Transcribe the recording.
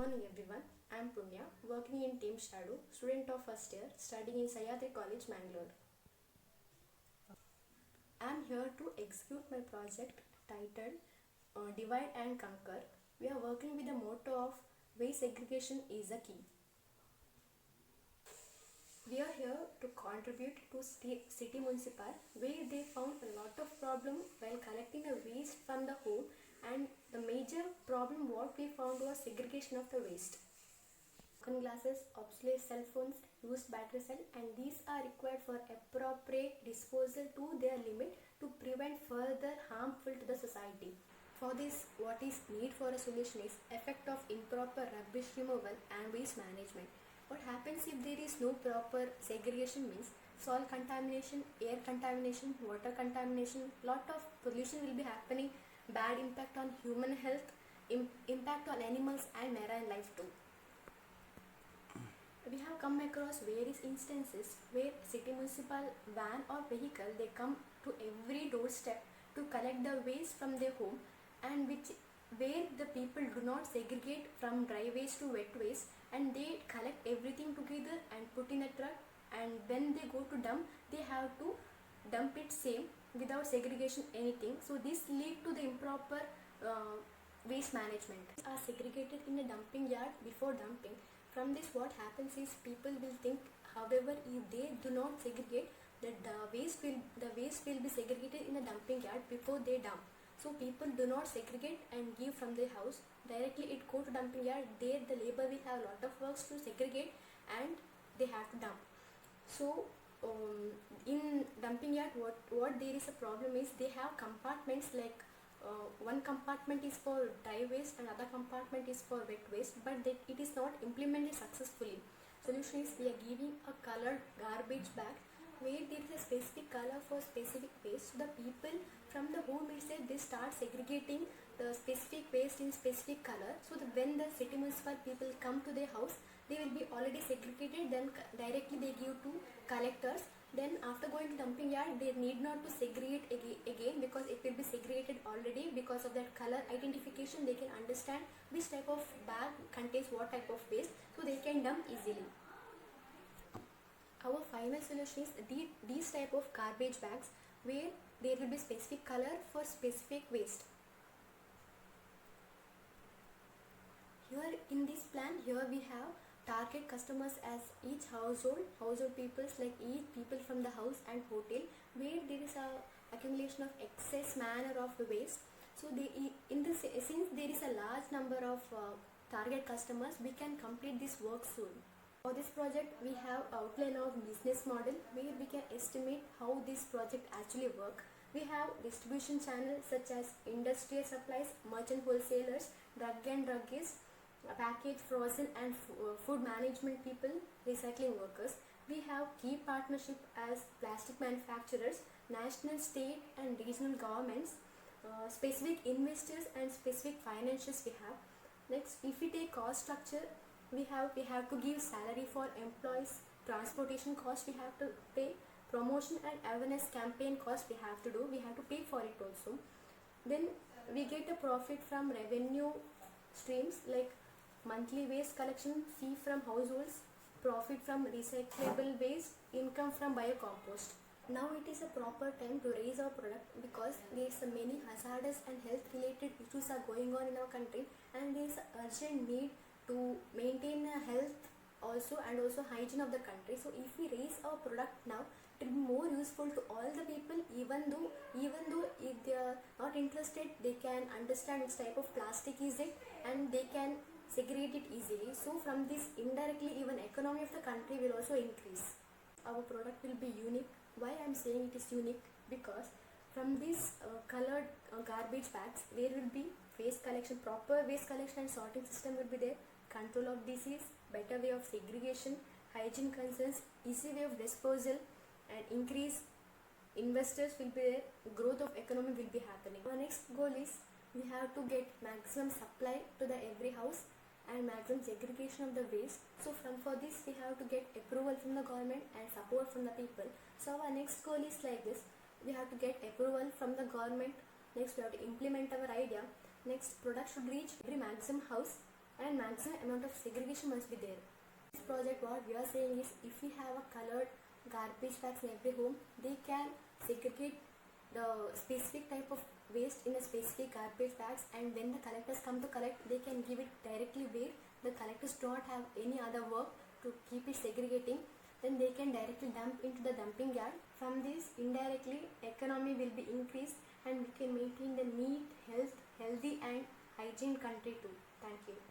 morning everyone. I am Punya, working in Team Shadow, student of first year, studying in Sahyadri College, Mangalore. I am here to execute my project titled Divide and Conquer. We are working with the motto of waste segregation is a key. We are here to contribute to City Municipal, where they found a lot of problem while collecting the waste from the home, and the major problem what we found was segregation of the waste. Broken glasses, obsolete cell phones, used battery cell, and these are required for appropriate disposal to their limit to prevent further harmful to the society. For this, what is need for a solution is effect of improper rubbish removal and waste management. What happens if there is no proper segregation means soil contamination, air contamination, water contamination, lot of pollution will be happening, bad impact on human health, impact on animals and marine life too. We have come across various instances where city municipal van or vehicle they come to every doorstep to collect the waste from their home, and where the people do not segregate from dry waste to wet waste, and they collect everything together and put in a truck, and when they go to dump they have to dump it same without segregation anything. So this lead to the improper waste management. Are segregated in a dumping yard before dumping. From this what happens is people will think, however, if they do not segregate, that the waste will be segregated in a dumping yard before they dump. So people do not segregate and give from their house, directly it go to dumping yard. There the labor will have a lot of works to segregate and they have to dump. So in dumping yard what there is a problem is they have compartments, like one compartment is for dry waste and other compartment is for wet waste, but it is not implemented successfully. Solution is we are giving a colored garbage bag where there is a specific color for specific waste. So the people from the home itself they start segregating the specific waste in specific color, so that when the city municipal people come to their house they will be already segregated, then directly they give to collectors. Then after going to dumping yard they need not to segregate again because it will be segregated already. Because of that color identification they can understand which type of bag contains what type of waste, so they can dump easily. Our final solution is these type of garbage bags where there will be specific color for specific waste. Here in this plan, here we have target customers as each household peoples, like each people from the house and hotel where there is a accumulation of excess manner of waste. So since there is a large number of target customers, we can complete this work soon. For this project we have outline of business model where we can estimate how this project actually work. We have distribution channels such as industrial supplies, merchant wholesalers, drug and druggists, package, frozen and food management people, recycling workers. We have key partnership as plastic manufacturers, national, state and regional governments, specific investors and specific financials we have. Next, if we take cost structure, we have to give salary for employees, transportation cost we have to pay, promotion and awareness campaign cost we have to do, we have to pay for it also. Then we get a profit from revenue streams like monthly waste collection fee from households, profit from recyclable waste, income from biocompost. Now it is a proper time to raise our product because there is many hazardous and health related issues are going on in our country, and there is urgent need to maintain health also and also hygiene of the country. So if we raise our product now, it will be more useful to all the people, even though if they are not interested they can understand which type of plastic is it and they can segregate it easily. So from this indirectly even economy of the country will also increase. Our product will be unique. Why I am saying it is unique? Because from these colored garbage bags there will be waste collection, proper waste collection and sorting system will be there, control of disease, better way of segregation, hygiene concerns, easy way of disposal, and increase investors will be there, growth of economy will be happening. Our next goal is we have to get maximum supply to the every house and maximum segregation of the waste. So for this we have to get approval from the government and support from the people. So our next goal is like this: we have to get approval from the government. Next we have to implement our idea. Next, product should reach every maximum house and maximum amount of segregation must be there. This project, what we are saying is, if we have a colored garbage bags in every home, they can segregate the specific type of waste in a specific garbage bags, and when the collectors come to collect, they can give it directly where the collectors do not have any other work to keep it segregating. Then they can directly dump into the dumping yard. From this, indirectly economy will be increased, and we can maintain the neat, healthy and hygiene country too. Thank you.